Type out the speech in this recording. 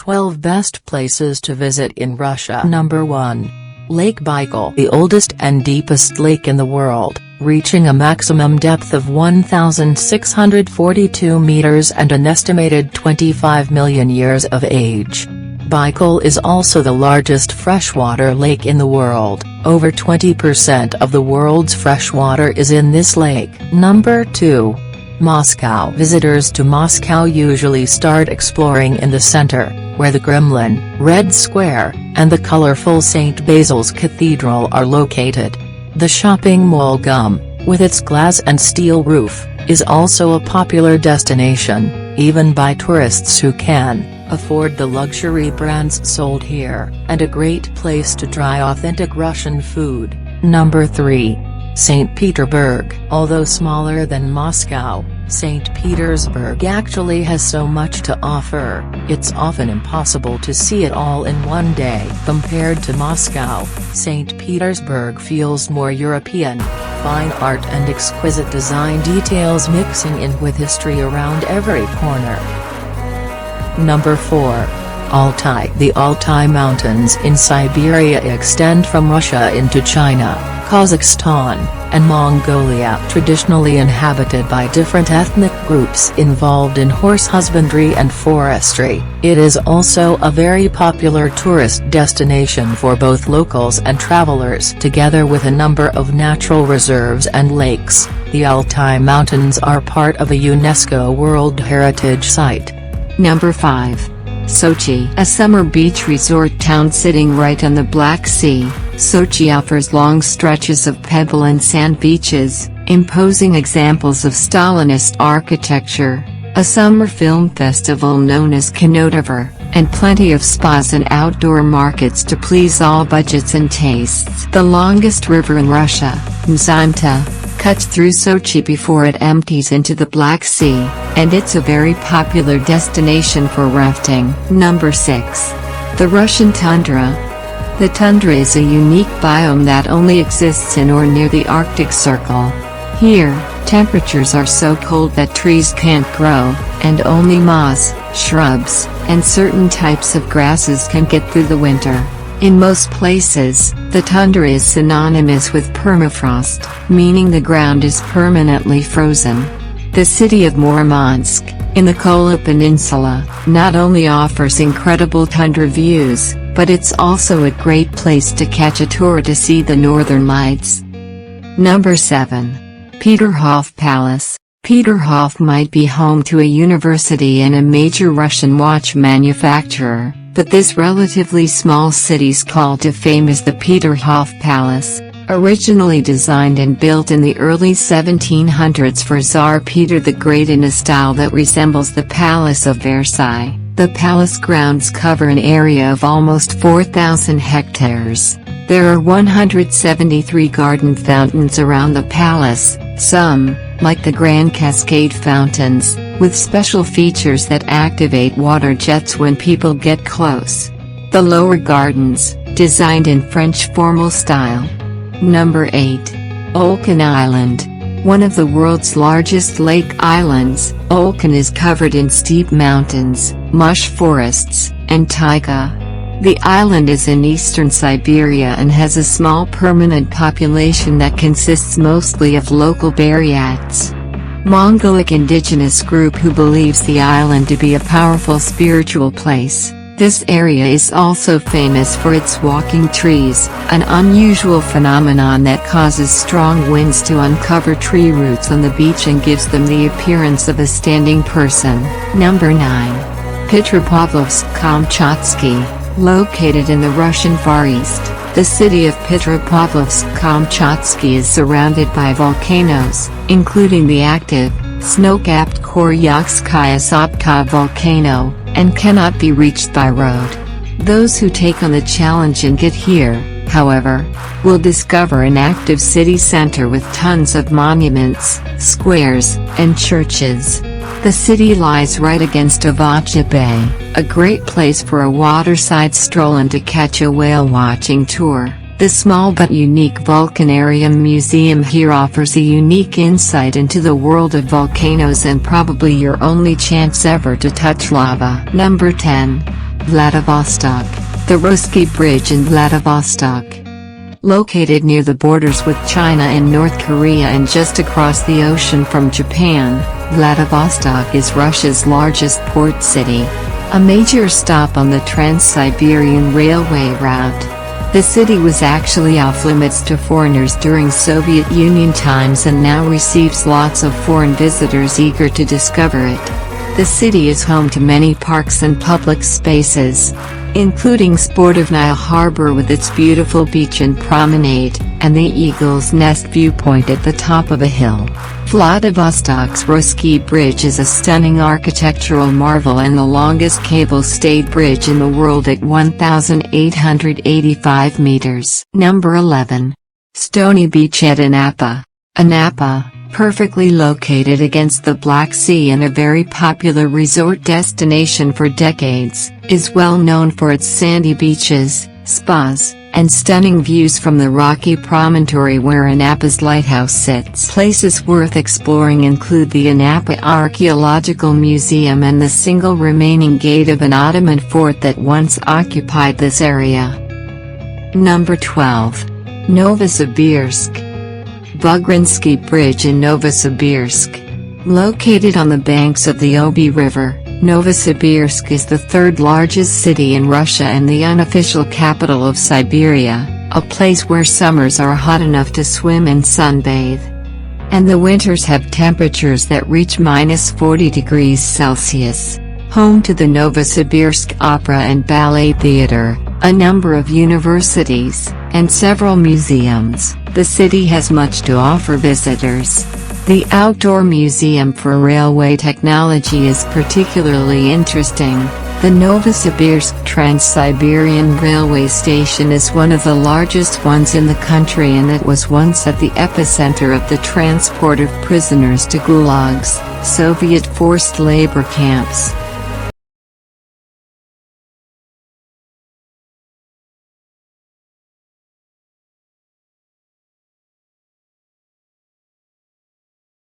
12 best places to visit in Russia. Number 1. Lake Baikal, the oldest and deepest lake in the world, reaching a maximum depth of 1,642 meters and an estimated 25 million years of age. Baikal is also the largest freshwater lake in the world. Over 20% of the world's freshwater is in this lake. Number 2. Moscow. Visitors to Moscow usually start exploring in the center, where the Kremlin, Red Square, and the colorful St. Basil's Cathedral are located. The shopping mall GUM, with its glass and steel roof, is also a popular destination, even by tourists who can afford the luxury brands sold here, and a great place to try authentic Russian food. Number 3. St. Petersburg. Although smaller than Moscow, St. Petersburg actually has so much to offer, it's often impossible to see it all in one day. Compared to Moscow, St. Petersburg feels more European, fine art and exquisite design details mixing in with history around every corner. Number 4. Altai. The Altai Mountains in Siberia extend from Russia into China, Kazakhstan, and Mongolia. Traditionally inhabited by different ethnic groups involved in horse husbandry and forestry, it is also a very popular tourist destination for both locals and travelers. Together with a number of natural reserves and lakes, the Altai Mountains are part of a UNESCO World Heritage Site. Number 5. Sochi. A summer beach resort town sitting right on the Black Sea, Sochi offers long stretches of pebble and sand beaches, imposing examples of Stalinist architecture, a summer film festival known as Kinotover, and plenty of spas and outdoor markets to please all budgets and tastes. The longest river in Russia, Mzymta, cuts through Sochi before it empties into the Black Sea, and it's a very popular destination for rafting. Number 6. The Russian Tundra. The tundra is a unique biome that only exists in or near the Arctic Circle. Here, temperatures are so cold that trees can't grow, and only moss, shrubs, and certain types of grasses can get through the winter. In most places, the tundra is synonymous with permafrost, meaning the ground is permanently frozen. The city of Murmansk, in the Kola Peninsula, not only offers incredible tundra views, but it's also a great place to catch a tour to see the northern lights. Number 7. Peterhof Palace. Peterhof might be home to a university and a major Russian watch manufacturer, but this relatively small city's call to fame is the Peterhof Palace. Originally designed and built in the early 1700s for Tsar Peter the Great in a style that resembles the Palace of Versailles, the palace grounds cover an area of almost 4,000 hectares. There are 173 garden fountains around the palace, some, like the Grand Cascade fountains, with special features that activate water jets when people get close. The lower gardens, designed in French formal style. Number 8. Ulkan Island. One of the world's largest lake islands, Ulkan is covered in steep mountains, mush forests, and taiga. The island is in eastern Siberia and has a small permanent population that consists mostly of local Buryats. Mongolic indigenous group who believes the island to be a powerful spiritual place. This area is also famous for its walking trees, an unusual phenomenon that causes strong winds to uncover tree roots on the beach and gives them the appearance of a standing person. Number 9. Petropovlovsk Komchotsky. Located in the Russian Far East, the city of Petropovlovsk-Komchotsky is surrounded by volcanoes, including the active, snow-capped Koryakskaya Sopka volcano, and cannot be reached by road. Those who take on the challenge and get here, however, will discover an active city center with tons of monuments, squares, and churches. The city lies right against Avacha Bay, a great place for a waterside stroll and to catch a whale-watching tour. The small but unique Volcanarium Museum here offers a unique insight into the world of volcanoes and probably your only chance ever to touch lava. Number 10. Vladivostok, the Ruski Bridge in Vladivostok. Located near the borders with China and North Korea and just across the ocean from Japan, Vladivostok is Russia's largest port city. A major stop on the Trans-Siberian railway route. The city was actually off-limits to foreigners during Soviet Union times and now receives lots of foreign visitors eager to discover it. The city is home to many parks and public spaces, including Sportive Nile Harbor with its beautiful beach and promenade, and the Eagle's Nest viewpoint at the top of a hill. Vladivostok's Ruski Bridge is a stunning architectural marvel and the longest cable-stayed bridge in the world at 1,885 meters. Number 11. Stony Beach at Anapa. Anapa, perfectly located against the Black Sea and a very popular resort destination for decades, is well known for its sandy beaches, spas, and stunning views from the rocky promontory where Anapa's lighthouse sits. Places worth exploring include the Anapa Archaeological Museum and the single remaining gate of an Ottoman fort that once occupied this area. Number 12. Novosibirsk. Bugrinsky Bridge in Novosibirsk. Located on the banks of the Obi River, Novosibirsk is the third largest city in Russia and the unofficial capital of Siberia, a place where summers are hot enough to swim and sunbathe. And the winters have temperatures that reach -40 degrees Celsius. Home to the Novosibirsk Opera and Ballet Theatre, a number of universities, and several museums, the city has much to offer visitors. The Outdoor Museum for Railway Technology is particularly interesting. The Novosibirsk Trans-Siberian Railway Station is one of the largest ones in the country and it was once at the epicenter of the transport of prisoners to gulags, Soviet forced labor camps.